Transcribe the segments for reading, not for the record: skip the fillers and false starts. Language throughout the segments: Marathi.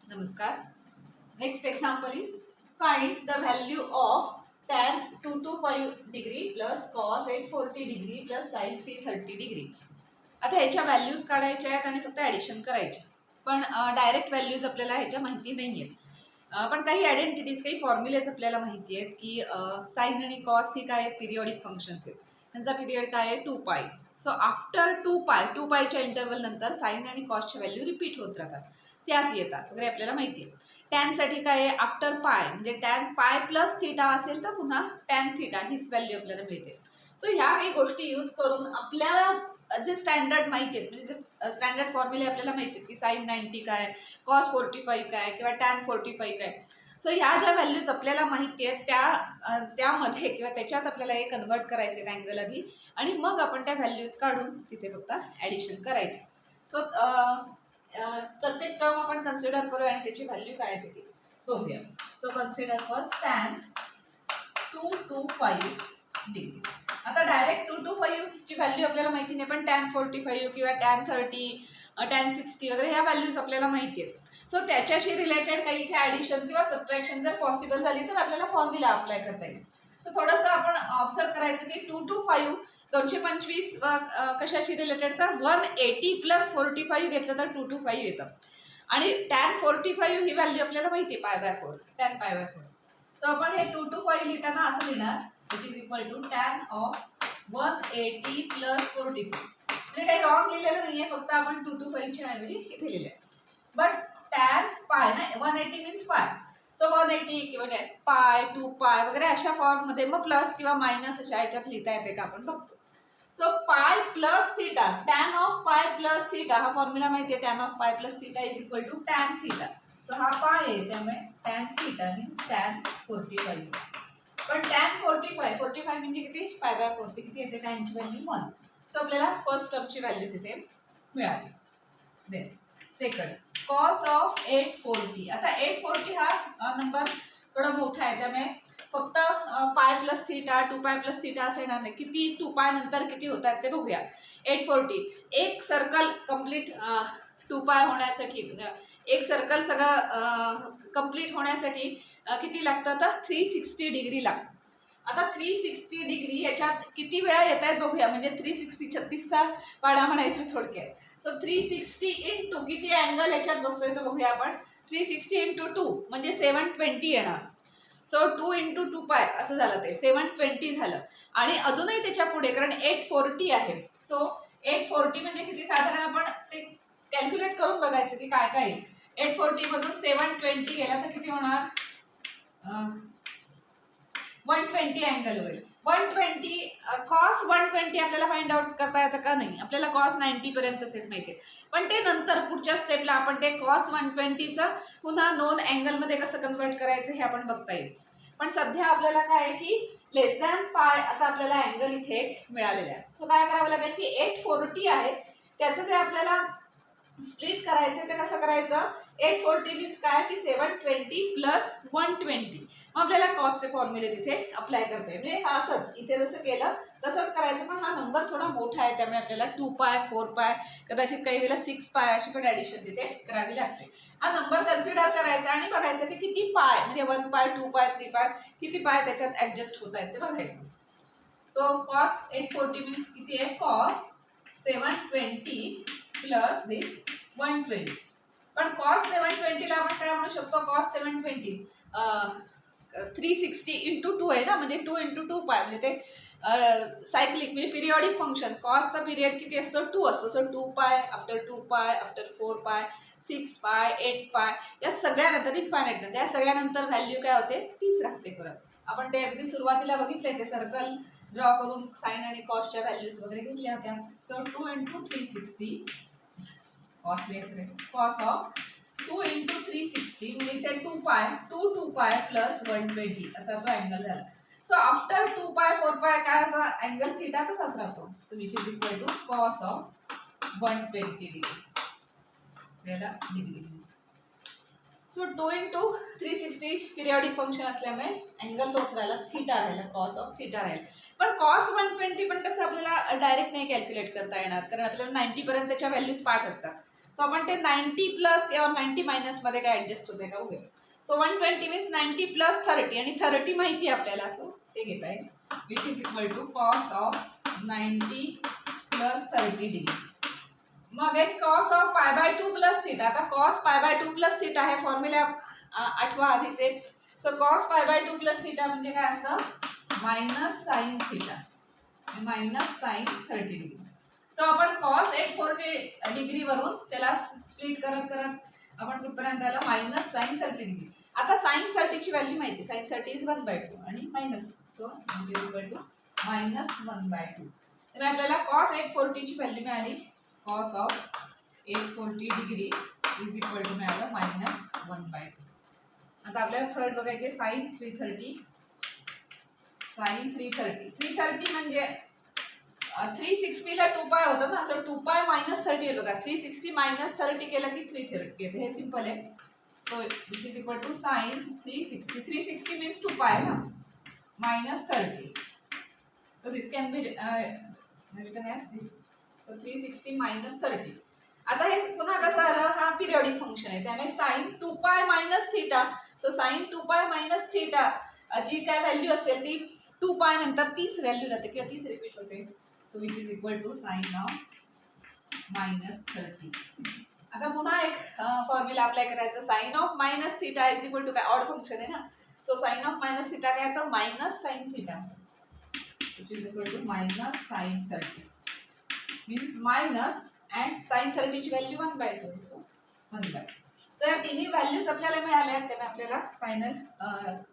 Namaskar. Next example is find the value of tan 225 degree plus cos 840 degree plus sin 330 degree. आता ह्याच्या व्हॅल्यूज काढायच्या आहेत आणि फक्त ॲडिशन करायचे. पण डायरेक्ट व्हॅल्यूज आपल्याला ह्याच्या माहिती नाही आहेत. पण काही आयडेंटिटीज, काही फॉर्म्युलेज आपल्याला माहिती आहेत की साइन आणि कॉस ही काय आहेत, पिरियॉडिक फंक्शन्स आहेत. त्यांचा पिरियड काय आहे 2π. सो आफ्टर 2πच्या इंटरवल नंतर साइन आणि कॉसच्या व्हॅल्यू रिपीट होत राहतात, त्याच येतात वगैरे आपल्याला माहिती आहे. टॅनसाठी काय आहे, आफ्टर पाय म्हणजे टॅन पाय प्लस थीटा असेल तर पुन्हा टॅन थीटा हीच व्हॅल्यू आपल्याला मिळते. सो ह्या काही गोष्टी यूज करून आपल्याला जे स्टँडर्ड माहिती आहेत, म्हणजे जे स्टँडर्ड फॉर्म्युले आपल्याला माहिती आहेत की साइन 90 काय, कॉस 45 काय किंवा टॅन 45 काय. सो ह्या ज्या व्हॅल्यूज आपल्याला माहिती आहेत त्यामध्ये किंवा त्याच्यात आपल्याला हे कन्वर्ट करायचे आहेत अँगल आधी, आणि मग आपण त्या व्हॅल्यूज काढून तिथे फक्त ॲडिशन करायचे. सो प्रत्येक टर्म आपण कन्सिडर करूया आणि त्याची व्हॅल्यू काय आहे ती बघूया. So consider first tan 225 degree. आता डायरेक्ट 225 ची व्हॅल्यू आपल्याला माहिती नाही, पण टॅन 45 किंवा टॅन 30, टॅन 60 वगैरे ह्या व्हॅल्यूज आपल्याला माहिती आहेत. सो त्याच्याशी रिलेटेड काही इथे ॲडिशन किंवा सबट्रॅक्शन जर पॉसिबल झाली तर आपल्याला फॉर्म्युला अप्लाय करता येईल. सो थोडंसं आपण ऑब्झर्व करायचं की 225 225 कशाशी रिलेटेड, तर 180 प्लस 45 घेतलं तर 225 येतं. आणि टॅन 45 ही व्हॅल्यू आपल्याला माहिती आहे π/4, टॅन π/4. सो आपण हे 225 लिहिताना असं लिहिणार which is equal to tan of 180 plus 45. म्हणजे काही रॉंग लिहिलेलं नाहीये, फक्त आपण 225च्या ऐवजी इथे लिहिले. बट टॅन पाय ना, 180 मीन्स पाय. सो 180 किंवा पाय 2π वगैरे अशा फॉर्ममध्ये मग प्लस किंवा मायनस अशा ह्याच्यात लिहिता येते का आपण बघतो. So pi plus theta, tan of pi plus theta हा फॉर्म्युला माहिती आहे. Tan of pi plus theta is equal to tan theta. So हा पाय आहे त्यामुळे टॅन थीटा मीन्स टॅन 45. पण टॅन 45 म्हणजे किती, π/4 किती येते, टॅनची व्हॅल्यू 1. सो आपल्याला फर्स्ट टर्मची व्हॅल्यू तिथे मिळाली. Then second cos of 840. आता 840 हा नंबर थोडा मोठा आहे त्यामुळे फक्त पाय प्लस थीटा 2π प्लस थीटा असं येणार नाही. किती 2π नंतर किती होतात ते बघूया. 840 एक सर्कल कम्प्लीट 2π होण्यासाठी, एक सर्कल सगळं कम्प्लीट होण्यासाठी किती लागतं, तर 360 डिग्री लागतं. आता 360 डिग्री याच्यात किती वेळा येत आहेत बघूया. म्हणजे 360 36चा पाडा म्हणायचा थोडक्यात. सो 360 इंटू किती अँगल याच्यात बसतोय तो बघूया आपण. 360 इंटू 2 म्हणजे 720 येणार. सो 2 इंटू 2π असं झालं, ते 720 झालं. आणि अजूनही त्याच्या पुढे कारण 840 आहे. सो 840 म्हणजे किती, साधारण आपण ते कॅल्क्युलेट करून बघायचं की काय काय येईल. 840 मधून 720 गेला तर किती होणार, 120 अँगल होईल. 120 कॉस 120 आपल्याला फाइंड आउट करता येतं का, नाही. आपल्याला कॉस 90 पर्यंतच माहिती आहे. पण ते नंतर पुढच्या स्टेपला आपण ते कॉस 120चं पुन्हा नोन अँगलमध्ये कसं कन्वर्ट करायचं हे आपण बघता येईल. पण सध्या आपल्याला काय आहे की लेस दॅन पाय असा आपल्याला अँगल इथे मिळालेला आहे. सो काय करावं लागेल की 840 आहे त्याचं ते आपल्याला स्प्लिट करायचं. ते कसं करायचं, 840 मीन्स काय की 720 प्लस 120. मग आपल्याला कॉसचे फॉर्म्युले तिथे अप्लाय करता येईल. म्हणजे हा असंच इथे जसं केलं तसंच करायचं, पण हा नंबर थोडा मोठा आहे त्यामुळे आपल्याला 2π 4π कदाचित काही वेळेला 6π अशी पण ॲडिशन तिथे करावी लागते. हा नंबर कन्सिडर करायचा आणि बघायचं की किती पाय, म्हणजे 1π 2π 3π किती पाय त्याच्यात ॲडजस्ट होत आहेत ते बघायचं. सो कॉस 840 मीन्स किती आहे, कॉस 720 प्लस दिस 120. पण कॉस 720 ला आपण काय म्हणू शकतो, कॉस 720 360 इंटू 2 आहे ना, म्हणजे 2 इंटू 2π म्हणजे ते सायक्लिक म्हणजे पिरियॉडिक फंक्शन. कॉसचा पिरियड किती असतो, 2 असतो. सो 2π आफ्टर 2π आफ्टर 4π 6π 8π या सगळ्यानंतर इन्फायनाईट नंतर या सगळ्यानंतर व्हॅल्यू काय होते, तीच राहते परत. आपण ते अगदी सुरुवातीला बघितले ते सर्कल ड्रॉ करून साइन आणि कॉसच्या व्हॅल्यूज वगैरे घेतल्या होत्या. सो 2 इंटू 360 कॉस लिहायचं, कॉस ऑफ 2 इंटू 360 म्हणजे इथे 2π प्लस 120 असा तो अँगल झाला. सो आफ्टर 2π 4π काय होतं, अँगल थीटा तसाच राहतो. So which is equal to cos of 120 degree degree. So 2 into 360 periodic function असल्यामुळे अँगल तोच राहिला, थीटा राहिला, कॉस ऑफ थीटा राहिला. पण कॉस 120 पण कसं आपल्याला डायरेक्ट नाही कॅल्क्युलेट करता येणार, कारण आपल्याला 90 पर्यंत त्याच्या व्हॅल्यूज पाठ असतात. सो आपण ते 90 प्लस किंवा 90 मायनस मध्ये काय ऍडजस्ट होते का बघूया. सो 120 मीन्स 90 प्लस 30 आणि 30 माहिती आहे आपल्याला, सो ते घेत आहे which is equal to cos of 90 plus 30 degree. मग एक cos of pi by 2 plus theta. आता cos pi by 2 plus theta हे फॉर्म्युला आठवा आधीचे. So cos pi by 2 plus theta म्हणजे काय असतं, minus sine theta minus sine 30 degree. So आपण कॉस 840 डिग्री वरून त्याला स्प्लिट करत करत आपण कुठपर्यंत आलो, मायनस साइन 30 डिग्री. आता साइन 30 ची व्हॅल्यू माहिती, साइन 30 इज 1/2 आणि मायनस, सो म्हणजे इक्वल टू मायनस 1/2. तर आपल्याला कॉस 840 ची व्हॅल्यू मिळाली, cos of 840 degree is equal to मिळालं मायनस 1/2. आता आपल्याला थर्ड बघायचे साइन 330. साइन 330 म्हणजे 360 ला 2 पाय होतं ना, सो 2 पाय मायनस 30 आहे बघा. 360 मायनस 30 केलं की 330 येते, हे सिंपल आहे. So which is equal to sine 360 means 2 pi ना minus 30. So this can be written as this. So 360 minus 30. आता हे पुन्हा कसं आलं, हा पिरियडिक फंक्शन आहे त्यामुळे sign 2 pi minus theta. So sine 2 pi minus theta जी काय व्हॅल्यू असेल ती 2 पाय नंतर तीच व्हॅल्यू राहते किंवा तीच रिपीट होते. So which is equal to sine of minus 30. आता पुन्हा एक फॉर्म्युला अप्लाय करायचं, sine of minus theta is equal to काय, ऑड फंक्शन आहे ना. So sine of minus theta काय तर minus sine theta which is equal to minus sin 30 means minus and sin 30 ची व्हॅल्यू 1/2 आहे, सो 1/2. तर या तिन्ही व्हॅल्यूज आपल्याला मिळाल्या आहेत त्यामुळे आपल्याला फायनल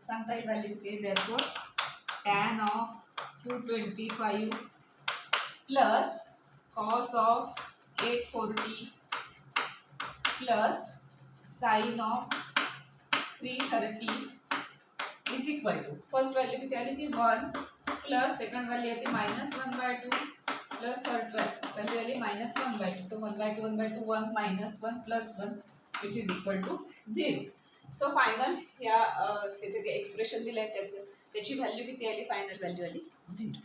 सांगता येईल व्हॅल्यू किती आहे. Therefore tan of 225 plus cos of 840 plus sin of 330 is equal to first value किती आली ती 1 प्लस सेकंड व्हॅल्यू येते मायनस 1/2 प्लस थर्ड व्हॅल्यू आली minus 1/2. So 1/2 1/2 1 minus 1 plus 1 which is equal to 0. So final या हे जे एक्सप्रेशन दिलं आहे त्याची व्हॅल्यू किती आली, फायनल व्हॅल्यू आली 0.